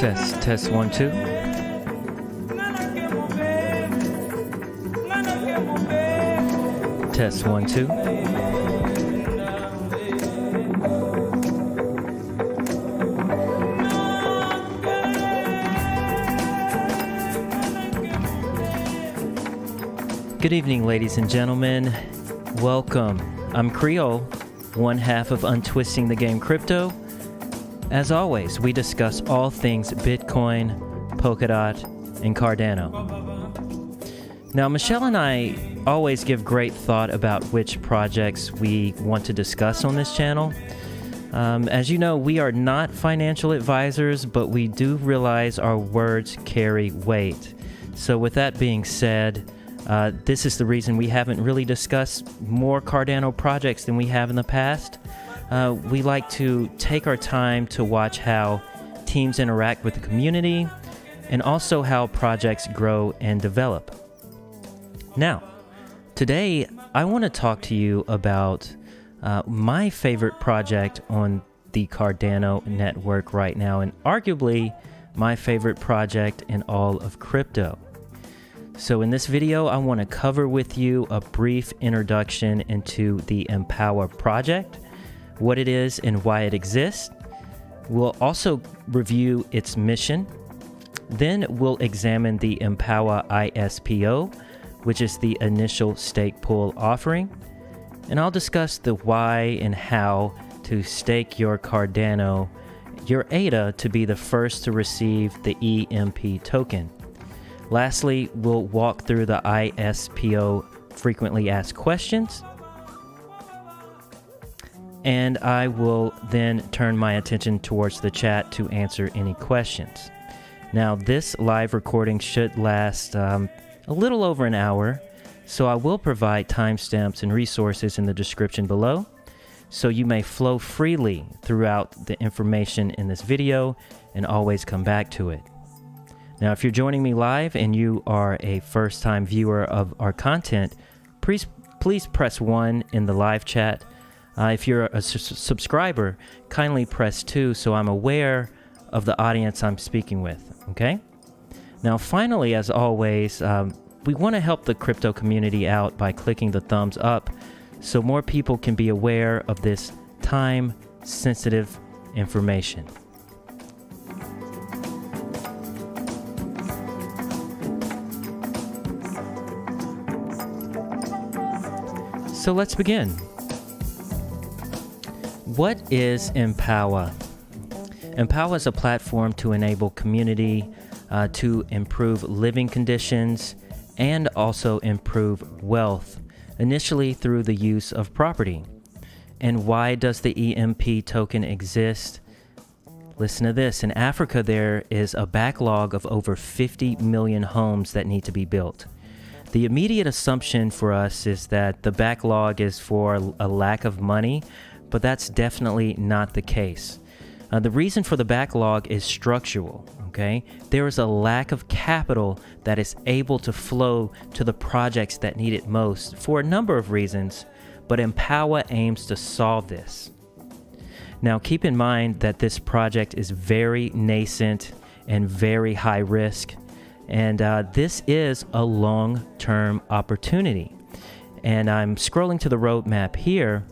Test 1 2. Test 1 2. Good evening, ladies and gentlemen. Welcome. I'm Creole, one half of Untwisting the Game Crypto. As always, we discuss all things Bitcoin, Polkadot, and Cardano. Now, Michelle and I always give great thought about which projects we want to discuss on this channel. As you know, we are not financial advisors, but we do realize our words carry weight. So with that being said, this is the reason we haven't really discussed more Cardano projects than we have in the past. We like to take our time to watch how teams interact with the community and also how projects grow and develop. Now, today I want to talk to you about my favorite project on the Cardano network right now, and arguably my favorite project in all of crypto. So in this video, I want to cover with you a brief introduction into the Empowa project, what it is and why it exists. We'll also review its mission. Then we'll examine the Empowa ISPO, which is the initial stake pool offering. And I'll discuss the why and how to stake your Cardano, your ADA, to be the first to receive the EMP token. Lastly, we'll walk through the ISPO frequently asked questions, and I will then turn my attention towards the chat to answer any questions. Now, this live recording should last a little over an hour, so I will provide timestamps and resources in the description below, so you may flow freely throughout the information in this video and always come back to it. Now, if you're joining me live and you are a first-time viewer of our content, please press 1 in the live chat. If you're a subscriber, kindly press 2 so I'm aware of the audience I'm speaking with, okay? Now, finally, as always, we want to help the crypto community out by clicking the thumbs up so more people can be aware of this time-sensitive information. So let's begin. What is Empowa? Empowa is a platform to enable community to improve living conditions and also improve wealth, initially through the use of property. And why does the EMP token exist? Listen to this. In Africa, there is a backlog of over 50 million homes that need to be built. The immediate assumption for us is that the backlog is for a lack of money, but that's definitely not the case. The reason for the backlog is structural, okay? There is a lack of capital that is able to flow to the projects that need it most for a number of reasons, but Empowa aims to solve this. Now, keep in mind that this project is very nascent and very high risk. And this is a long-term opportunity. And I'm scrolling to the roadmap here.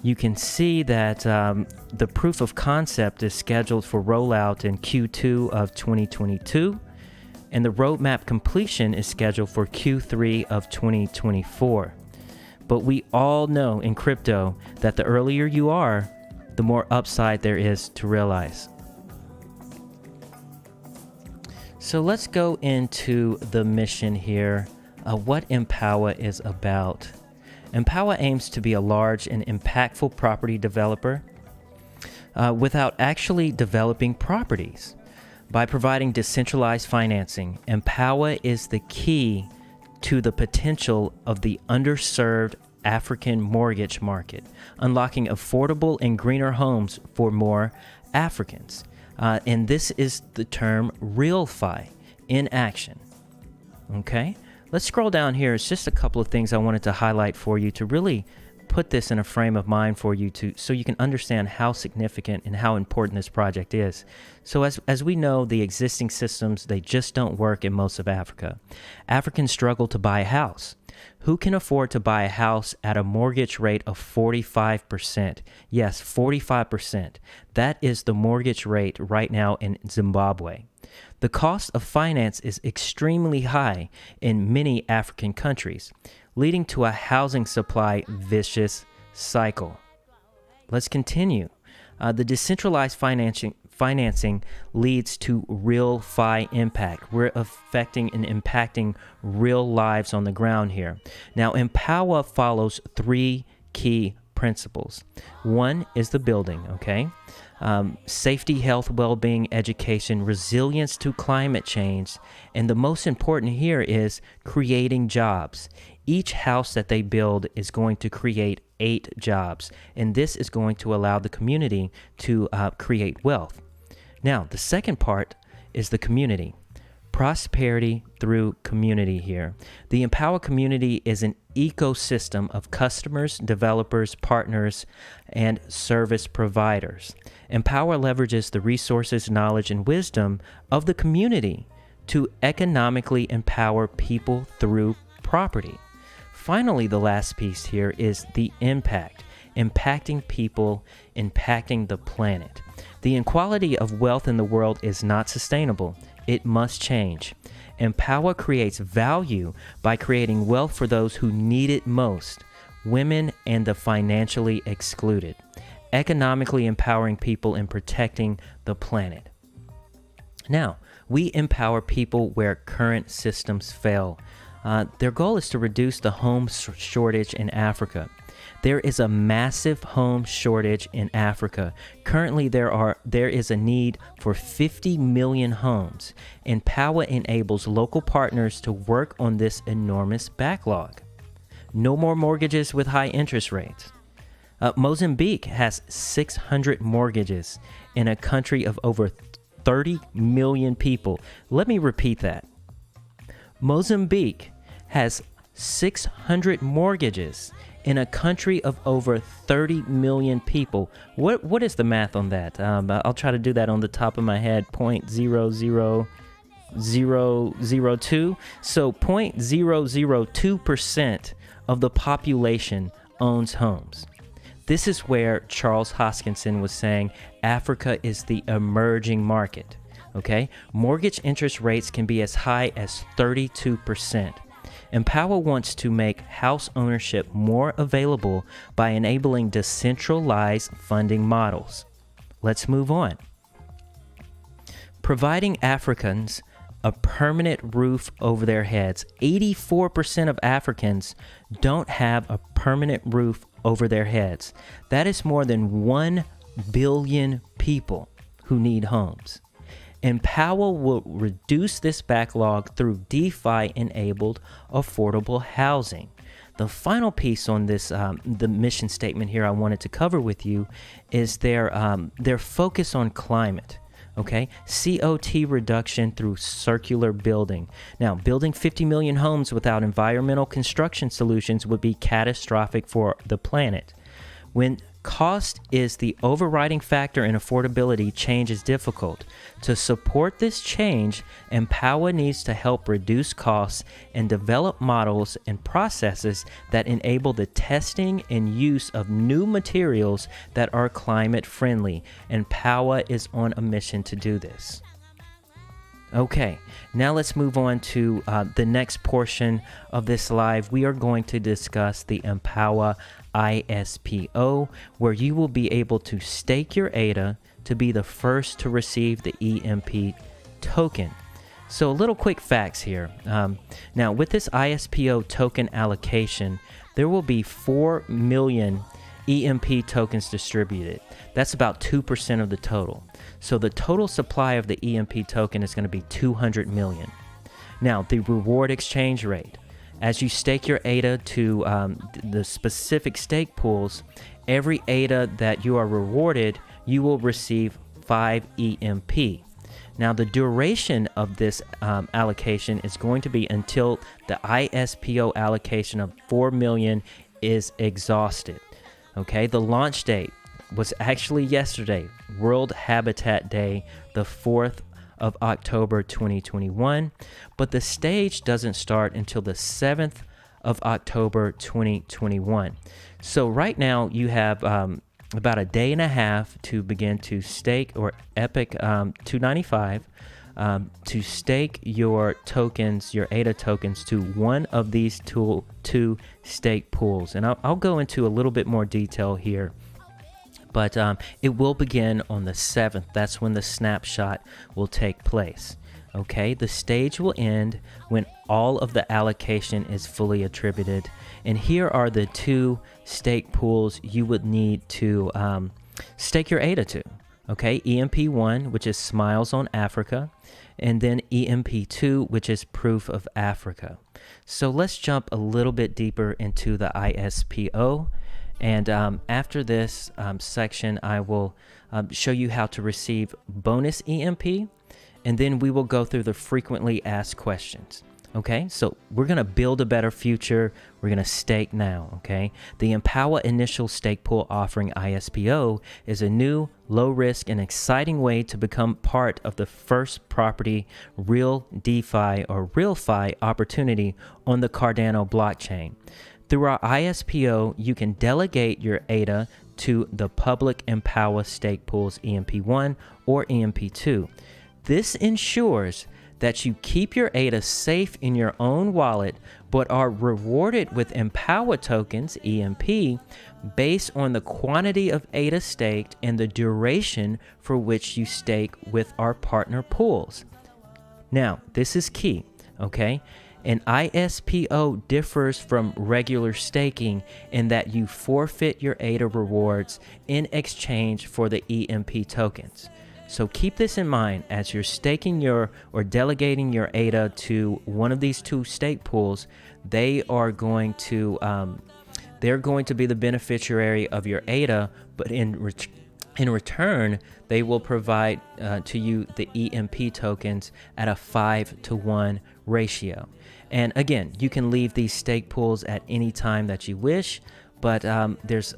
You can see that the proof of concept is scheduled for rollout in Q2 of 2022, and the roadmap completion is scheduled for Q3 of 2024. But we all know in crypto that the earlier you are, the more upside there is to realize. So let's go into the mission here, what Empowa is about. Empowa aims to be a large and impactful property developer without actually developing properties. By providing decentralized financing, Empowa is the key to the potential of the underserved African mortgage market, unlocking affordable and greener homes for more Africans. And this is the term RealFi in action. Okay, let's scroll down here. It's just a couple of things I wanted to highlight for you to really put this in a frame of mind for you so you can understand how significant and how important this project is. So as we know, the existing systems, they just don't work in most of Africa. Africans struggle to buy a house. Who can afford to buy a house at a mortgage rate of 45%? Yes, 45%. That is the mortgage rate right now in Zimbabwe. The cost of finance is extremely high in many African countries, leading to a housing supply vicious cycle. Let's continue. The decentralized financing leads to real FI impact. We're affecting and impacting real lives on the ground here. Now, Empowa follows three key principles. One is the building, okay? Safety, health, well-being, education, resilience to climate change, and the most important here is creating jobs. Each house that they build is going to create 8 jobs, and this is going to allow the community to create wealth. Now, the second part is the community. Prosperity through community here. The Empowa community is an ecosystem of customers, developers, partners, and service providers. Empowa leverages the resources, knowledge, and wisdom of the community to economically empower people through property. Finally, the last piece here is the impact. Impacting people, impacting the planet. The inequality of wealth in the world is not sustainable. It must change. Empowa creates value by creating wealth for those who need it most, women and the financially excluded, economically empowering people and protecting the planet. Now, we empower people where current systems fail. Their goal is to reduce the home shortage in Africa. There is a massive home shortage in Africa. Currently, there is a need for 50 million homes. Empowa enables local partners to work on this enormous backlog. No more mortgages with high interest rates. Mozambique has 600 mortgages in a country of over 30 million people. Let me repeat that. Mozambique has 600 mortgages in a country of over 30 million people. What is the math on that? I'll try to do that on the top of my head. 0.00002. So 0.002% of the population owns homes. This is where Charles Hoskinson was saying Africa is the emerging market. Okay? Mortgage interest rates can be as high as 32%. Empowa wants to make house ownership more available by enabling decentralized funding models. Let's move on. Providing Africans a permanent roof over their heads. 84% of Africans don't have a permanent roof over their heads. That is more than 1 billion people who need homes. Empowa will reduce this backlog through DeFi-enabled affordable housing. The final piece on this, the mission statement here I wanted to cover with you is their focus on climate. Okay, CO2 reduction through circular building. Now, building 50 million homes without environmental construction solutions would be catastrophic for the planet. When cost is the overriding factor in affordability, change is difficult. To support this change, Empowa needs to help reduce costs and develop models and processes that enable the testing and use of new materials that are climate friendly. Empowa is on a mission to do this. Okay, now let's move on to the next portion of this live. We are going to discuss the Empowa ISPO, where you will be able to stake your ADA to be the first to receive the EMP token. So a little quick facts here. Now, with this ISPO token allocation, there will be 4 million EMP tokens distributed. That's about 2% of the total. So the total supply of the EMP token is going to be 200 million. Now, the reward exchange rate. As you stake your ADA to the specific stake pools, every ADA that you are rewarded, you will receive 5 EMP. Now, the duration of this allocation is going to be until the ISPO allocation of 4 million is exhausted. Okay, the launch date was actually yesterday, World Habitat Day, the 4th of October 2021, but the stage doesn't start until the 7th of October 2021. So right now you have about a day and a half to begin to stake, or Epic 295, to stake your tokens, your ADA tokens, to one of these two stake pools. And I'll go into a little bit more detail here. But it will begin on the 7th. That's when the snapshot will take place. Okay, the stage will end when all of the allocation is fully attributed. And here are the two stake pools you would need to stake your ADA to. Okay, EMP1, which is Smiles on Africa, and then EMP2, which is Proof of Africa. So let's jump a little bit deeper into the ISPO. And after this section, I will show you how to receive bonus EMP, and then we will go through the frequently asked questions. Okay, so we're going to build a better future. We're going to stake now. Okay, the Empowa Initial Stake Pool Offering ISPO is a new, low-risk, and exciting way to become part of the first property real DeFi or RealFi opportunity on the Cardano blockchain. Through our ISPO, you can delegate your ADA to the public Empowa stake pools EMP1 or EMP2. This ensures that you keep your ADA safe in your own wallet, but are rewarded with Empowa tokens, EMP, based on the quantity of ADA staked and the duration for which you stake with our partner pools. Now, this is key, okay? An ISPO differs from regular staking in that you forfeit your ADA rewards in exchange for the EMP tokens. So keep this in mind as you're staking or delegating your ADA to one of these two stake pools. They are going to they're going to be the beneficiary of your ADA, but in return, they will provide to you the EMP tokens at a 5-to-1 ratio. And again, you can leave these stake pools at any time that you wish, but there's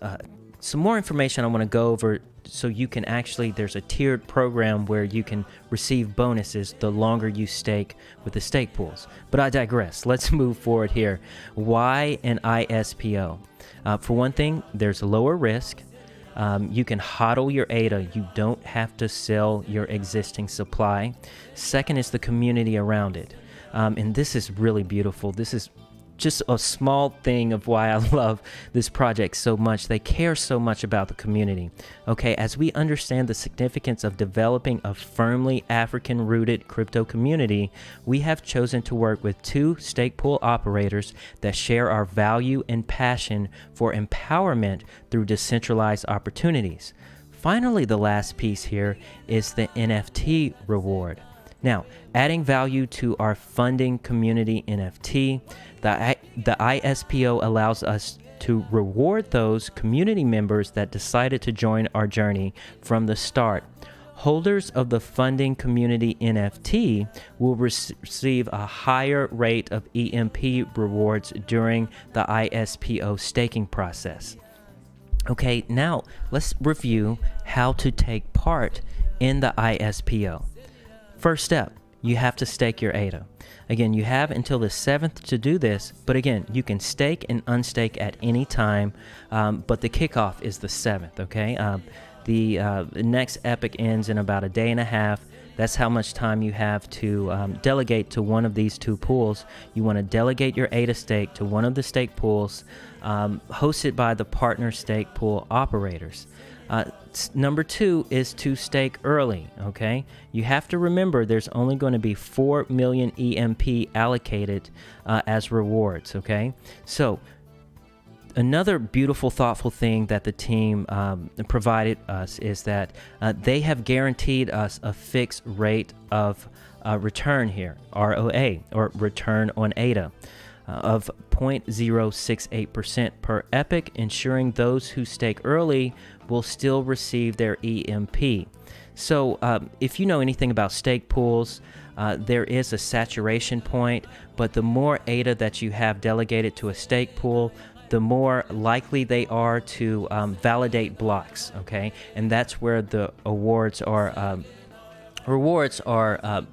some more information I want to go over. So you can actually, there's a tiered program where you can receive bonuses the longer you stake with the stake pools. But I digress. Let's move forward here. Why an ISPO? For one thing, there's lower risk. You can hodl your ADA. You don't have to sell your existing supply. Second is the community around it. And this is really beautiful. This is just a small thing of why I love this project so much. They care so much about the community. Okay, as we understand the significance of developing a firmly African-rooted crypto community, we have chosen to work with two stake pool operators that share our value and passion for empowerment through decentralized opportunities. Finally, the last piece here is the NFT reward. Now, adding value to our funding community NFT, the ISPO allows us to reward those community members that decided to join our journey from the start. Holders of the funding community NFT will receive a higher rate of EMP rewards during the ISPO staking process. Okay, now let's review how to take part in the ISPO. First step, you have to stake your ADA. Again, you have until the 7th to do this, but again, you can stake and unstake at any time, but the kickoff is the 7th, okay? The next epic ends in about a day and a half. That's how much time you have to delegate to one of these two pools. You want to delegate your ADA stake to one of the stake pools hosted by the partner stake pool operators. Number 2 is to stake early, okay? You have to remember there's only going to be 4 million EMP allocated as rewards, okay? So another beautiful, thoughtful thing that the team provided us is that they have guaranteed us a fixed rate of return here, ROA, or return on ADA, of 0.068% per epic, ensuring those who stake early will still receive their EMP. So if you know anything about stake pools, there is a saturation point, but the more ADA that you have delegated to a stake pool, the more likely they are to validate blocks, okay? And that's where the rewards are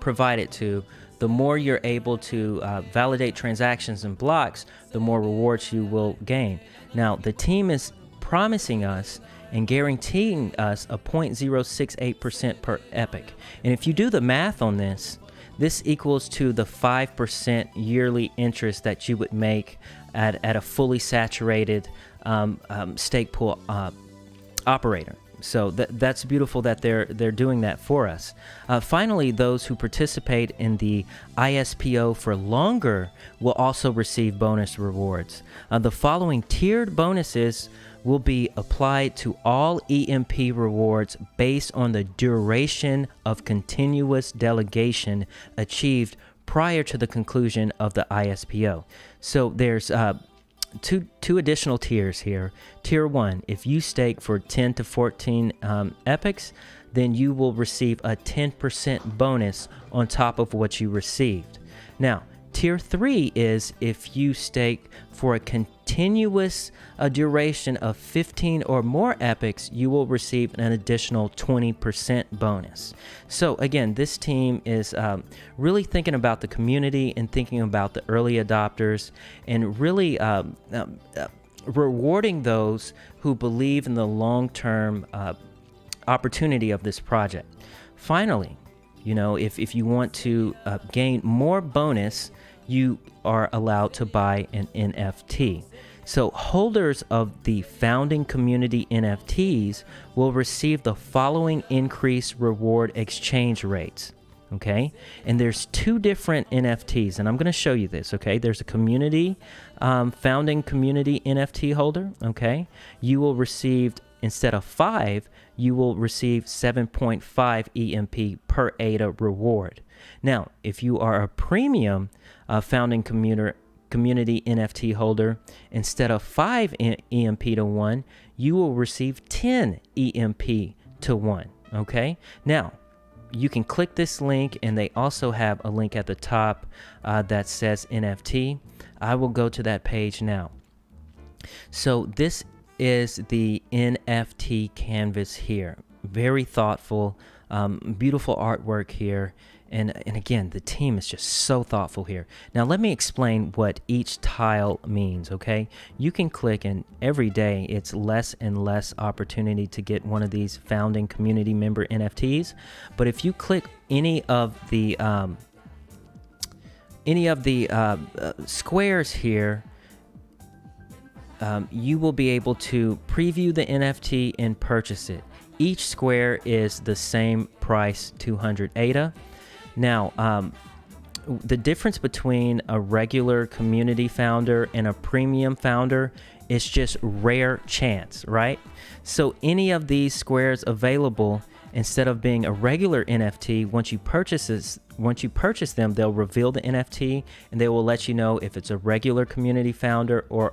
provided to. The more you're able to validate transactions and blocks, the more rewards you will gain. Now, the team is promising us and guaranteeing us a 0.068% per epoch. And if you do the math on this, this equals to the 5% yearly interest that you would make at a fully saturated stake pool operator. So that's beautiful that they're doing that for us. Finally, those who participate in the ISPO for longer will also receive bonus rewards. The following tiered bonuses will be applied to all EMP rewards based on the duration of continuous delegation achieved prior to the conclusion of the ISPO. So there's two additional tiers here. Tier 1, if you stake for 10 to 14 epochs, then you will receive a 10% bonus on top of what you received. Now, Tier 3 is if you stake for a continuous duration of 15 or more epochs, you will receive an additional 20% bonus. So again, this team is really thinking about the community and thinking about the early adopters and really rewarding those who believe in the long-term opportunity of this project. Finally, you know, if you want to gain more bonus, you are allowed to buy an NFT. So holders of the founding community NFTs will receive the following increased reward exchange rates. Okay, and there's two different NFTs, and I'm going to show you this. Okay, there's a community founding community NFT holder. Okay, you will receive, instead of 5, you will receive 7.5 EMP per ADA reward. Now, if you are a premium founding community NFT holder, instead of 5 EMP to 1, you will receive 10 EMP to 1. Okay, now you can click this link, and they also have a link at the top that says NFT. I will go to that page now. So this is the NFT canvas here. Very thoughtful, beautiful artwork here. And again, the team is just so thoughtful here. Now, let me explain what each tile means, okay? You can click, and every day it's less and less opportunity to get one of these founding community member NFTs. But if you click any of the squares here, you will be able to preview the NFT and purchase it. Each square is the same price, 200 ADA. Now, the difference between a regular community founder and a premium founder is just rare chance, right? So any of these squares available, instead of being a regular NFT, once you purchase them, they'll reveal the NFT, and they will let you know if it's a regular community founder or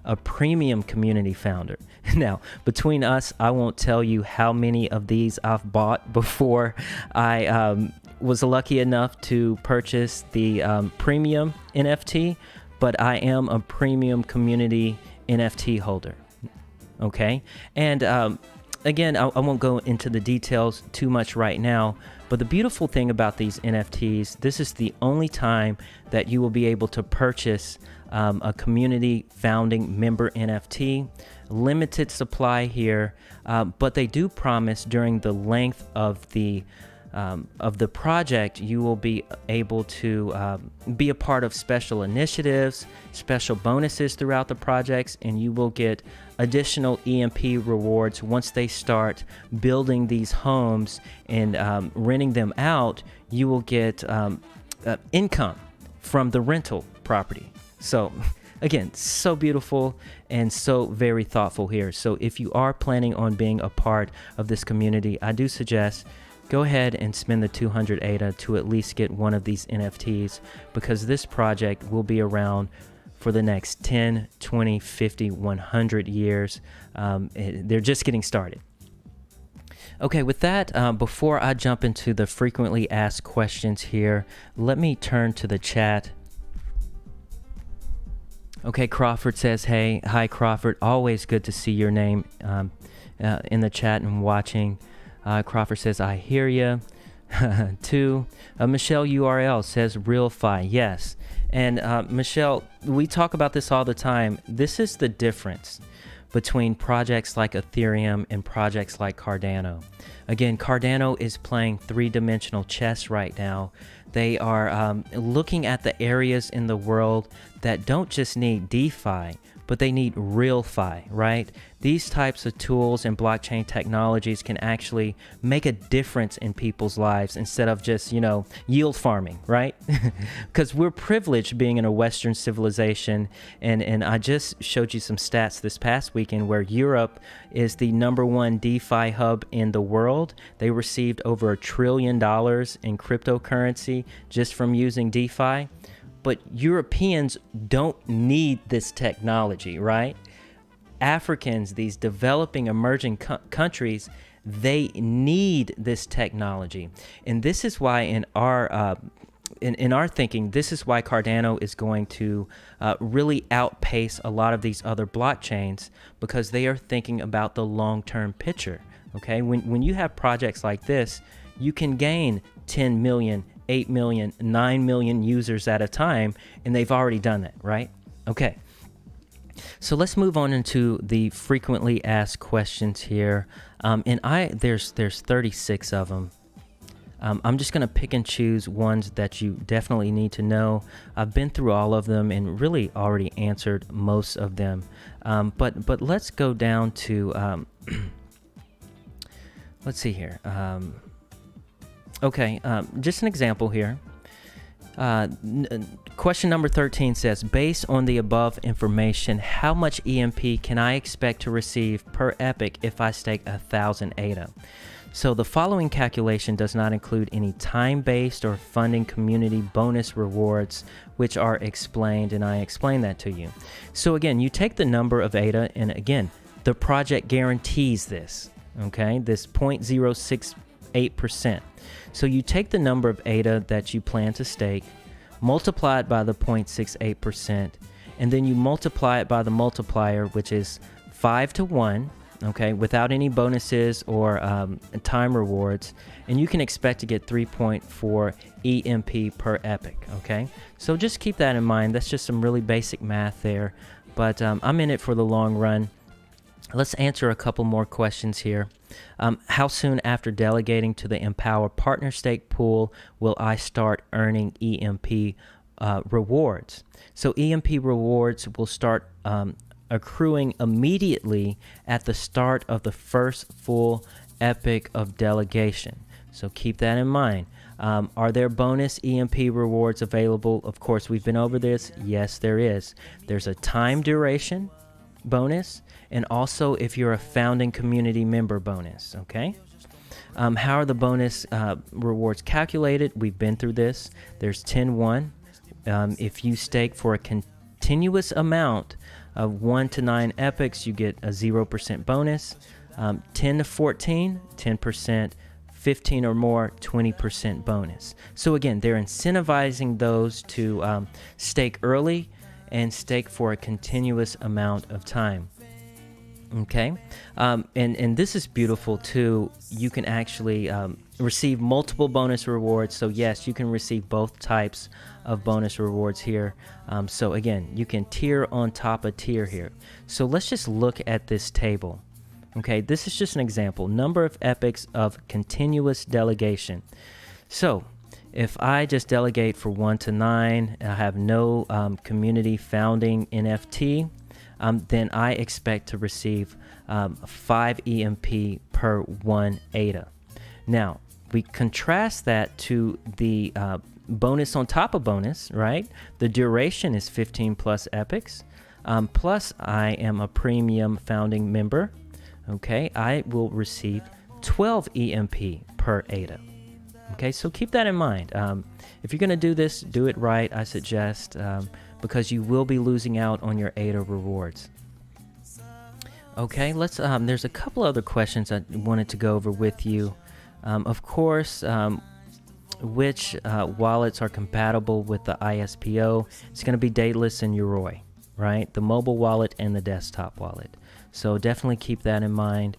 a premium community founder. Now, between us, I won't tell you how many of these I've bought before I was lucky enough to purchase the premium NFT, but I am a premium community NFT holder. Okay, and again, I won't go into the details too much right now, but the beautiful thing about these NFTs, this is the only time that you will be able to purchase a community founding member NFT. Limited supply here, but they do promise during the length of the project, you will be able to be a part of special initiatives, special bonuses throughout the projects, and you will get additional EMP rewards once they start building these homes and renting them out. You will get income from the rental property. So again, so beautiful and so very thoughtful here. So if you are planning on being a part of this community, I do suggest go ahead and spend the 200 ADA to at least get one of these NFTs, because this project will be around for the next 10, 20, 50, 100 years. They're just getting started. Okay, with that, before I jump into the frequently asked questions here, let me turn to the chat. Okay, Crawford says, hey, hi Crawford, always good to see your name in the chat and watching. Crawford says, I hear ya. Too. Michelle URL says, real fi, yes. And Michelle, we talk about this all the time. This is the difference between projects like Ethereum and projects like Cardano. Again, Cardano is playing three-dimensional chess right now. They are looking at the areas in the world that don't just need DeFi, but they need real fi, right? These types of tools and blockchain technologies can actually make a difference in people's lives instead of just, yield farming, right? Because we're privileged being in a Western civilization. And I just showed you some stats this past weekend where Europe is the #1 DeFi hub in the world. They received over $1 trillion in cryptocurrency just from using DeFi. But Europeans don't need this technology, right? Africans, these developing, emerging countries, they need this technology. And this is why in our thinking, this is why Cardano is going to really outpace a lot of these other blockchains, because they are thinking about the long-term picture, okay? When you have projects like this, you can gain 10 million, 8 million, 9 million users at a time, and they've already done that, right? Okay. So let's move on into the frequently asked questions here. There's 36 of them. I'm just going to pick and choose ones that you definitely need to know. I've been through all of them and really already answered most of them. But let's go down to, let's see here. Just an example here. Question number 13 says, based on the above information, how much EMP can I expect to receive per epic if I stake 1,000 ADA? So the following calculation does not include any time-based or funding community bonus rewards, which are explained, and I explained that to you. So again, you take the number of ADA, and again, the project guarantees this, okay? This 0.068%. So you take the number of ADA that you plan to stake, multiply it by the 0.68%, and then you multiply it by the multiplier, which is 5 to 1, okay, without any bonuses or time rewards, and you can expect to get 3.4 EMP per epic, okay? So just keep that in mind. That's just some really basic math there, but I'm in it for the long run. Let's answer a couple more questions here. How soon after delegating to the Empowa partner stake pool will I start earning EMP rewards? So EMP rewards will start accruing immediately at the start of the first full epic of delegation. So keep that in mind. Are there bonus EMP rewards available? Of course, we've been over this. Yes, there is. There's a time duration bonus, and also if you're a founding community member bonus, okay? How are the bonus rewards calculated? We've been through this. There's 10-1. If you stake for a continuous amount of 1 to 9 epics, you get a 0% bonus. 10 to 14, 10%. 15 or more, 20% bonus. So again, they're incentivizing those to stake early and stake for a continuous amount of time. Okay, and this is beautiful too. You can actually receive multiple bonus rewards. So yes, you can receive both types of bonus rewards here. So again, you can tier on top of tier here. So let's just look at this table. Okay, this is just an example. Number of epics of continuous delegation. So if I just delegate for 1 to 9, I have no community founding NFT, then I expect to receive 5 EMP per 1 ADA. Now, we contrast that to the bonus on top of bonus, right? The duration is 15 plus epics, plus I am a premium founding member. Okay, I will receive 12 EMP per ADA. Okay, so keep that in mind. If you're going to do this, do it right, I suggest, because you will be losing out on your ADA rewards. Okay, let's. There's a couple other questions I wanted to go over with you. Of course, which wallets are compatible with the ISPO? It's going to be Dateless and Yoroi, right? The mobile wallet and the desktop wallet. So definitely keep that in mind.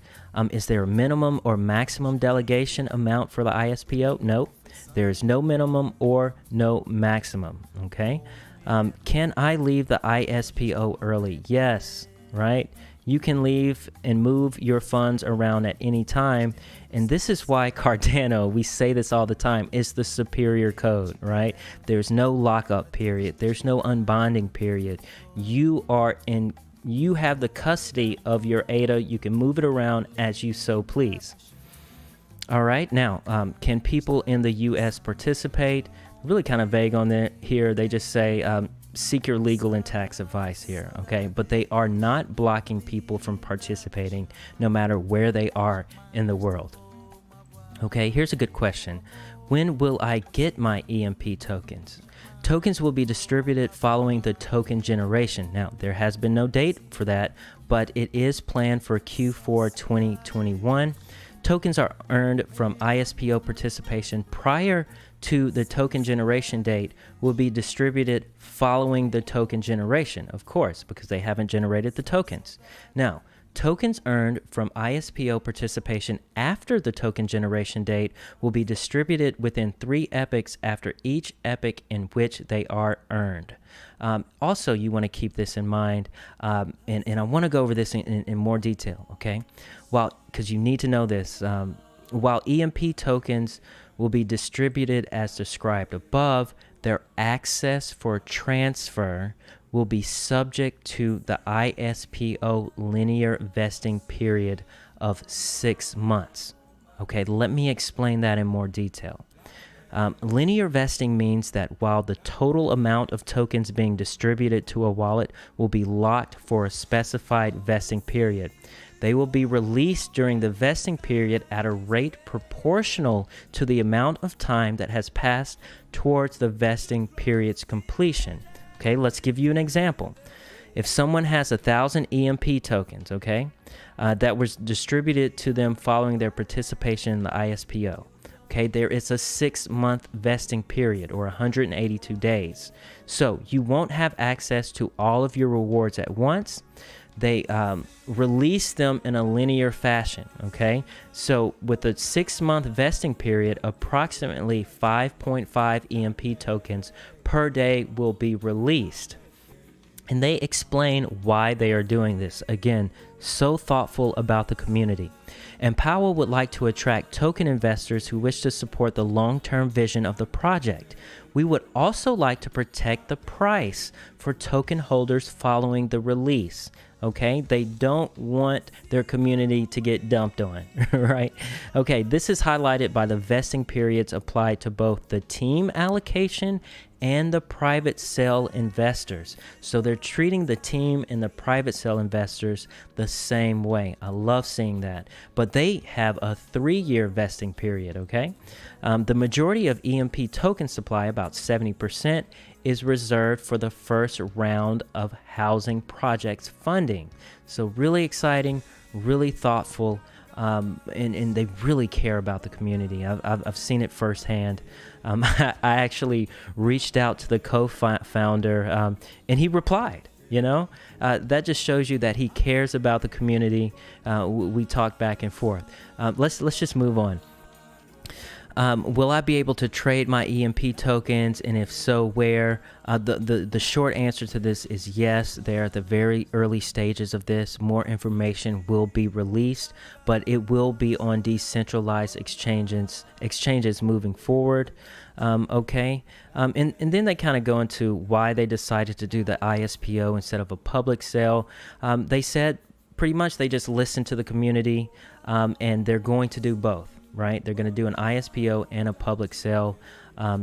Is there a minimum or maximum delegation amount for the ISPO? No, there is no minimum or no maximum, okay? Can I leave the ISPO early? Yes, right? You can leave and move your funds around at any time. And this is why Cardano, we say this all the time, is the superior code, right? There's no lockup period. There's no unbonding period. You have the custody of your ADA. You can move it around as you so please. All right, now, can people in the U.S. participate? Really kind of vague on that here. They just say, seek your legal and tax advice here, okay? But they are not blocking people from participating no matter where they are in the world. Okay, here's a good question. When will I get my EMP tokens? Tokens will be distributed following the token generation. Now, there has been no date for that, but it is planned for Q4 2021. Tokens are earned from ISPO participation prior to the token generation date will be distributed following the token generation, of course, because they haven't generated the tokens. Now, tokens earned from ISPO participation after the token generation date will be distributed within 3 epochs after each epoch in which they are earned. Also, you want to keep this in mind, and I want to go over this in more detail, okay? Because you need to know this. While EMP tokens will be distributed as described above, their access for transfer will be subject to the ISPO linear vesting period of 6 months. Okay, let me explain that in more detail. Linear vesting means that while the total amount of tokens being distributed to a wallet will be locked for a specified vesting period, they will be released during the vesting period at a rate proportional to the amount of time that has passed towards the vesting period's completion. Okay, let's give you an example. If someone has 1,000 EMP tokens, okay, that was distributed to them following their participation in the ISPO, okay, there is a 6-month vesting period or 182 days. So you won't have access to all of your rewards at once. They release them in a linear fashion, okay? So with a 6-month vesting period, approximately 5.5 EMP tokens per day will be released. And they explain why they are doing this. Again, so thoughtful about the community. Empowa would like to attract token investors who wish to support the long-term vision of the project. We would also like to protect the price for token holders following the release. Okay, they don't want their community to get dumped on, right? Okay, this is highlighted by the vesting periods applied to both the team allocation and the private sale investors. So they're treating the team and the private sale investors the same way. I love seeing that. But they have a 3-year vesting period, okay? The majority of EMP token supply, about 70%, is reserved for the first round of housing projects funding. So really exciting, really thoughtful, and they really care about the community. I've seen it firsthand. I actually reached out to the co-founder, and he replied. You know, that just shows you that he cares about the community. We talked back and forth. Let's just move on. Will I be able to trade my EMP tokens, and if so, where? The short answer to this is yes. They're at the very early stages of this. More information will be released, but it will be on decentralized exchanges moving forward. Okay, and then they kind of go into why they decided to do the ISPO instead of a public sale. They said pretty much they just listened to the community, and they're going to do both. Right, they're going to do an ISPO and a public sale.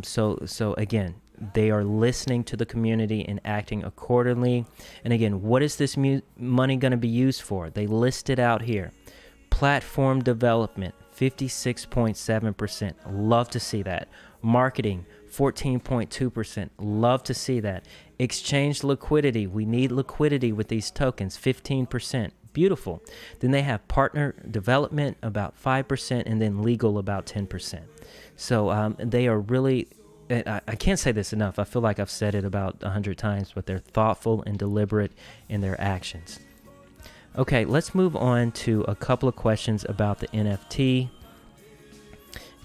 So again, they are listening to the community and acting accordingly. And again, what is this money going to be used for? They list it out here. Platform development, 56.7%. Love to see that. Marketing, 14.2%. Love to see that. Exchange liquidity. We need liquidity with these tokens, 15%. Beautiful. Then they have partner development about 5%, and then legal about 10%. So they are really I can't say this enough. I feel like I've said it about 100 times, but they're thoughtful and deliberate in their actions. Okay, let's move on to a couple of questions about the NFT.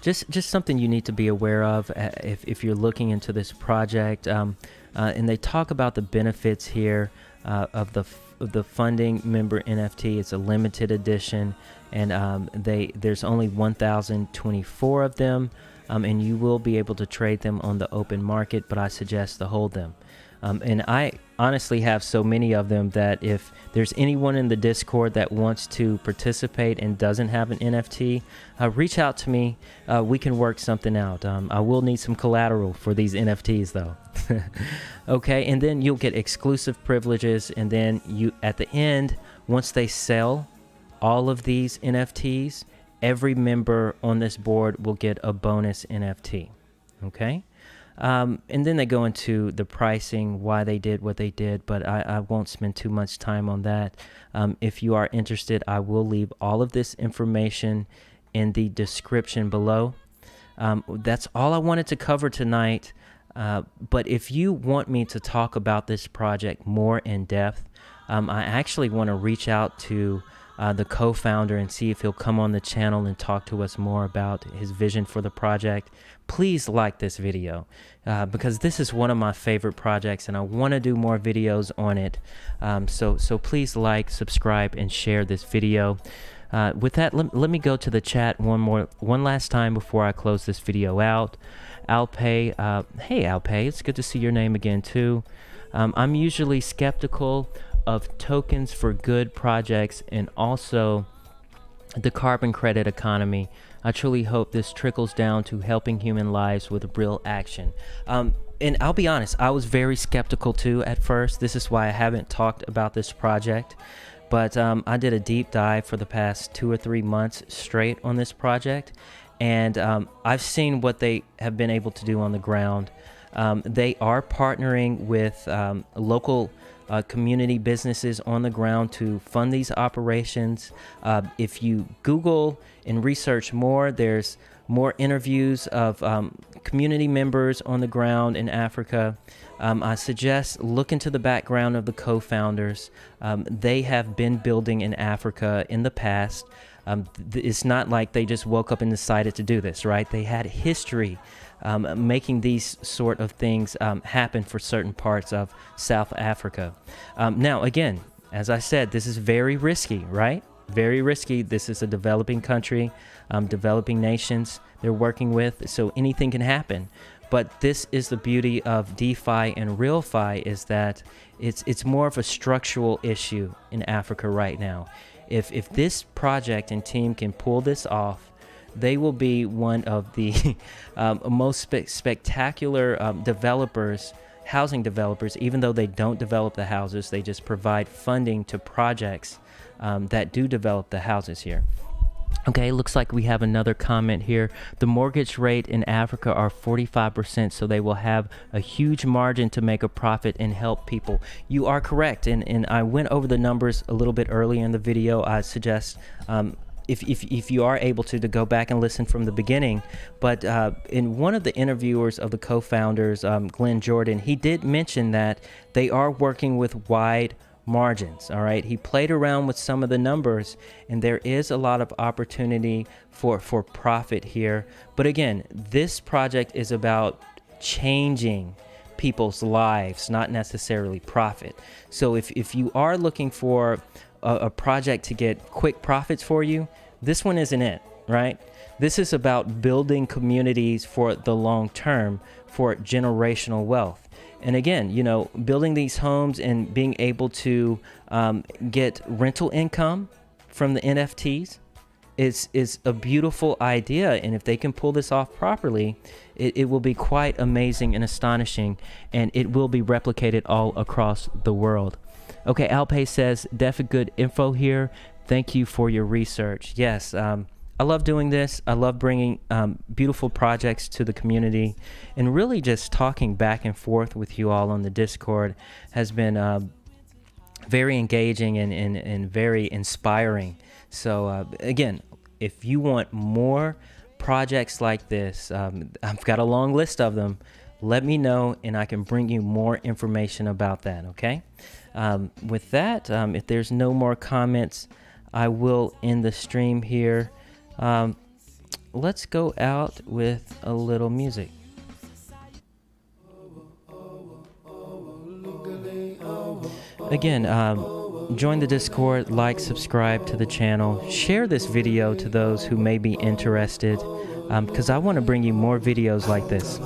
Just something you need to be aware of if you're looking into this project. And they talk about the benefits here of the funding member NFT. It's a limited edition, and there's only 1,024 of them, and you will be able to trade them on the open market, but I suggest to hold them. And I honestly have so many of them that if there's anyone in the Discord that wants to participate and doesn't have an NFT, reach out to me. We can work something out. I will need some collateral for these NFTs though. Okay, and then you'll get exclusive privileges, and then you at the end, once they sell all of these NFTs, every member on this board will get a bonus NFT. Okay? And then they go into the pricing, why they did what they did, but I won't spend too much time on that. If you are interested, I will leave all of this information in the description below. That's all I wanted to cover tonight. But if you want me to talk about this project more in depth, I actually want to reach out to the co-founder and see if he'll come on the channel and talk to us more about his vision for the project. Please like this video because this is one of my favorite projects and I want to do more videos on it. So please like, subscribe, and share this video. With that, let me go to the chat one last time before I close this video out. Alpay, hey Alpay, it's good to see your name again too. I'm usually skeptical of tokens for good projects and also the carbon credit economy. I truly hope this trickles down to helping human lives with real action. And I'll be honest, I was very skeptical too at first. This is why I haven't talked about this project. But I did a deep dive for the past 2 or 3 months straight on this project. And I've seen what they have been able to do on the ground. They are partnering with local community businesses on the ground to fund these operations. If you Google and research more, there's more interviews of community members on the ground in Africa. I suggest look into the background of the co-founders. They have been building in Africa in the past. It's not like they just woke up and decided to do this, right? They had history making these sort of things happen for certain parts of South Africa. Now, again, as I said, this is very risky, right? Very risky. This is a developing country, developing nations they're working with, so anything can happen. But this is the beauty of DeFi and RealFi, is that it's more of a structural issue in Africa right now. If this project and team can pull this off, they will be one of the most spectacular developers, housing developers. Even though they don't develop the houses, they just provide funding to projects that do develop the houses here. Okay, looks like we have another comment here. The mortgage rate in Africa are 45%, so they will have a huge margin to make a profit and help people. You are correct, and I went over the numbers a little bit early in the video. I suggest if you are able to go back and listen from the beginning. But in one of the interviewers of the co-founders, Glen Jordan, he did mention that they are working with wide margins. All right, he played around with some of the numbers, and there is a lot of opportunity for profit here. But again, this project is about changing people's lives, not necessarily profit. So if you are looking for a project to get quick profits for you, this one isn't it, right? This is about building communities for the long term, for generational wealth. And again, you know, building these homes and being able to get rental income from the NFTs is a beautiful idea. And if they can pull this off properly, it will be quite amazing and astonishing, and it will be replicated all across the world. Okay, Alpay says, definitely good info here. Thank you for your research. Yes, I love doing this. I love bringing beautiful projects to the community, and really just talking back and forth with you all on the Discord has been very engaging and very inspiring. So again, if you want more projects like this, I've got a long list of them. Let me know and I can bring you more information about that, okay? With that, if there's no more comments, I will end the stream here. Let's go out with a little music. Again, join the Discord, like, subscribe to the channel, share this video to those who may be interested, because I want to bring you more videos like this.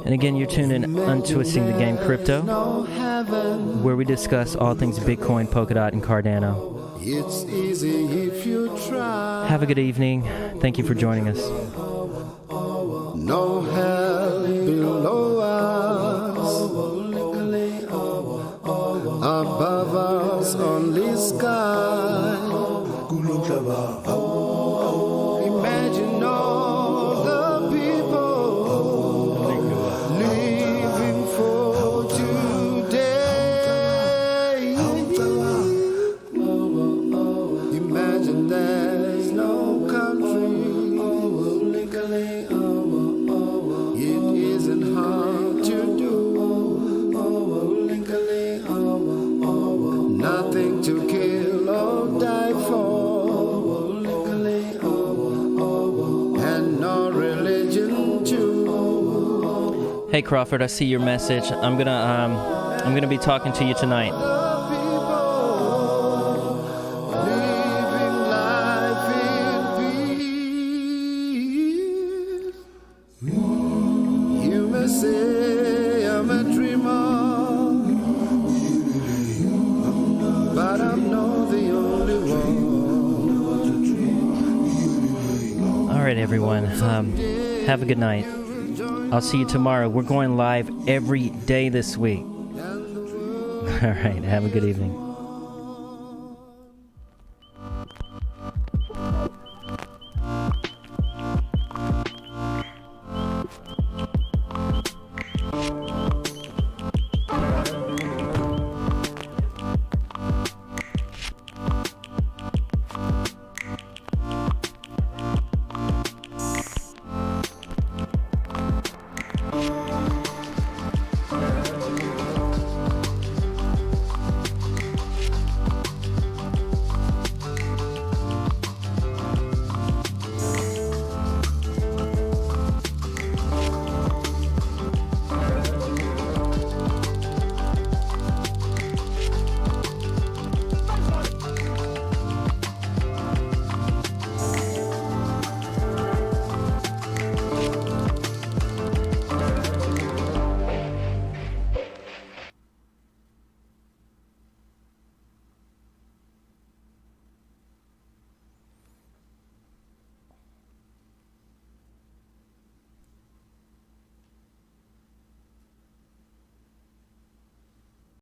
And again, you're tuned in Untwisting the Game Crypto, where we discuss all things Bitcoin, Polkadot, and Cardano. It's easy if you try. Have a good evening. Thank you for joining us. No hell below us, above us only sky. Imagine all the people living for today. Imagine there's no country. It isn't hard to do. Nothing to kill or die for, and no religion too. Hey Crawford, I see your message. I'm gonna be talking to you tonight. Living life in peace. You may say I'm a dreamer, but I'm not the only one. All right, everyone. Have a good night. I'll see you tomorrow. We're going live every day this week. All right. Have a good evening.